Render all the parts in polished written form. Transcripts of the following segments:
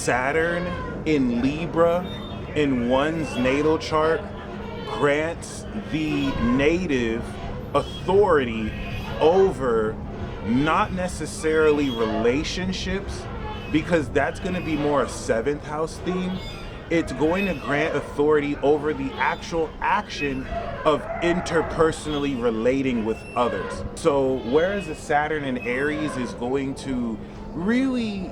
Saturn in Libra in one's natal chart grants the native authority over not necessarily relationships, because that's going to be more a seventh house theme. It's going to grant authority over the actual action of interpersonally relating with others. So whereas the Saturn in Aries is going to really,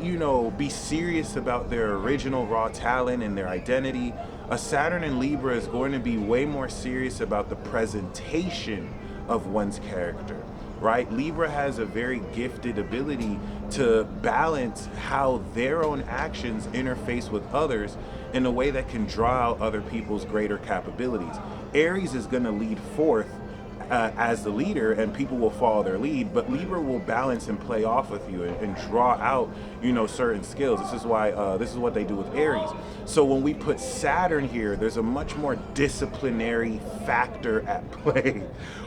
be serious about their original raw talent and their identity, a Saturn in Libra is going to be way more serious about the presentation of one's character, right? Libra has a very gifted ability to balance how their own actions interface with others in a way that can draw out other people's greater capabilities. Aries is going to lead forth as the leader, and people will follow their lead, but Libra will balance and play off with you and draw out, certain skills. This is why this is what they do with Aries. So when we put Saturn here, there's a much more disciplinary factor at play.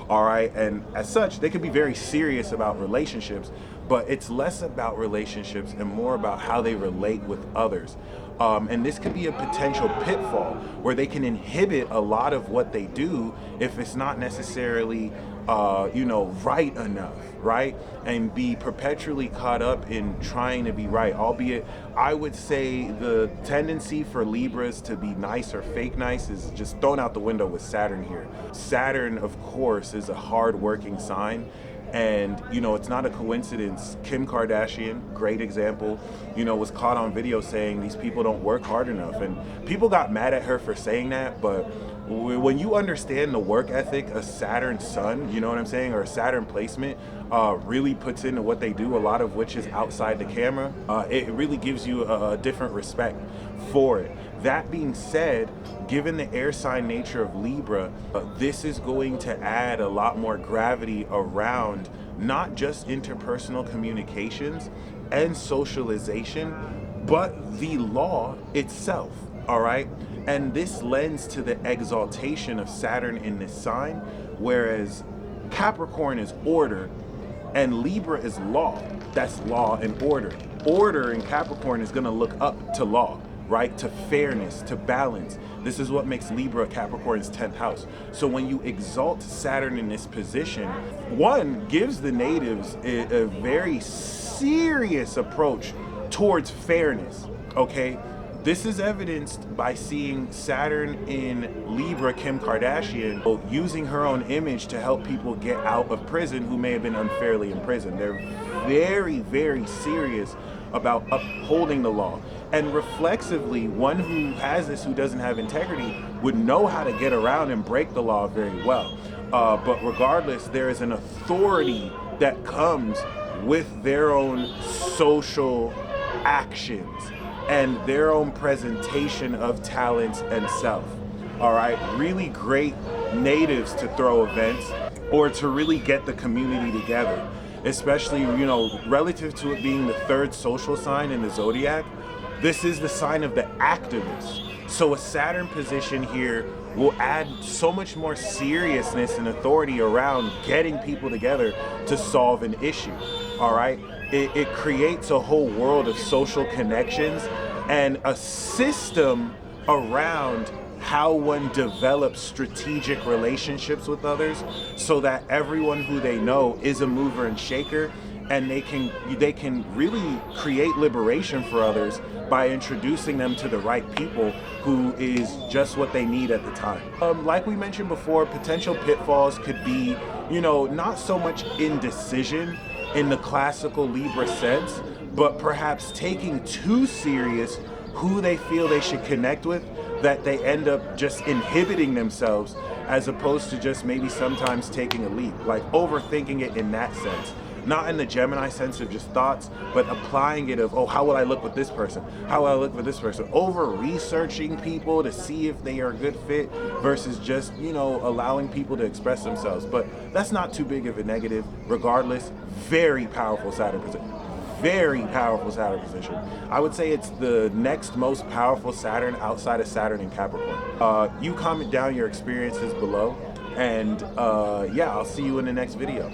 All right, and as such, they can be very serious about relationships, but it's less about relationships and more about how they relate with others. And this could be a potential pitfall where they can inhibit a lot of what they do if it's not necessarily, right enough, right? And be perpetually caught up in trying to be right. Albeit, I would say the tendency for Libras to be nice or fake nice is just thrown out the window with Saturn here. Saturn, of course, is a hard-working sign. And, it's not a coincidence. Kim Kardashian, great example, was caught on video saying these people don't work hard enough. And people got mad at her for saying that. But when you understand the work ethic a Saturn sun, you know what I'm saying, or a Saturn placement really puts into what they do, a lot of which is outside the camera, it really gives you a different respect for it. That being said, given the air sign nature of Libra, this is going to add a lot more gravity around not just interpersonal communications and socialization, but the law itself, all right? And this lends to the exaltation of Saturn in this sign, whereas Capricorn is order and Libra is law. That's law and order. Order in Capricorn is going to look up to law, right? To fairness, to balance. This is what makes Libra Capricorn's 10th house. So when you exalt Saturn in this position, one gives the natives a very serious approach towards fairness, okay? This is evidenced by seeing Saturn in Libra, Kim Kardashian, using her own image to help people get out of prison who may have been unfairly imprisoned. They're very, very serious about upholding the law. And reflexively, one who has this, who doesn't have integrity, would know how to get around and break the law very well. But regardless, there is an authority that comes with their own social actions and their own presentation of talents and self. All right, really great natives to throw events or to really get the community together, especially, relative to it being the third social sign in the zodiac. This is the sign of the activist. So a Saturn position here will add so much more seriousness and authority around getting people together to solve an issue, all right? It creates a whole world of social connections and a system around how one develops strategic relationships with others so that everyone who they know is a mover and shaker, and they can really create liberation for others by introducing them to the right people who is just what they need at the time. Like we mentioned before, potential pitfalls could be, not so much indecision in the classical Libra sense, but perhaps taking too serious who they feel they should connect with, that they end up just inhibiting themselves as opposed to just maybe sometimes taking a leap, like overthinking it in that sense. Not in the Gemini sense of just thoughts, but applying it of, oh, how will I look with this person? How will I look with this person? Over researching people to see if they are a good fit versus just, allowing people to express themselves. But that's not too big of a negative. Regardless, very powerful Saturn position. Very powerful Saturn position. I would say it's the next most powerful Saturn outside of Saturn in Capricorn. You comment down your experiences below, and I'll see you in the next video.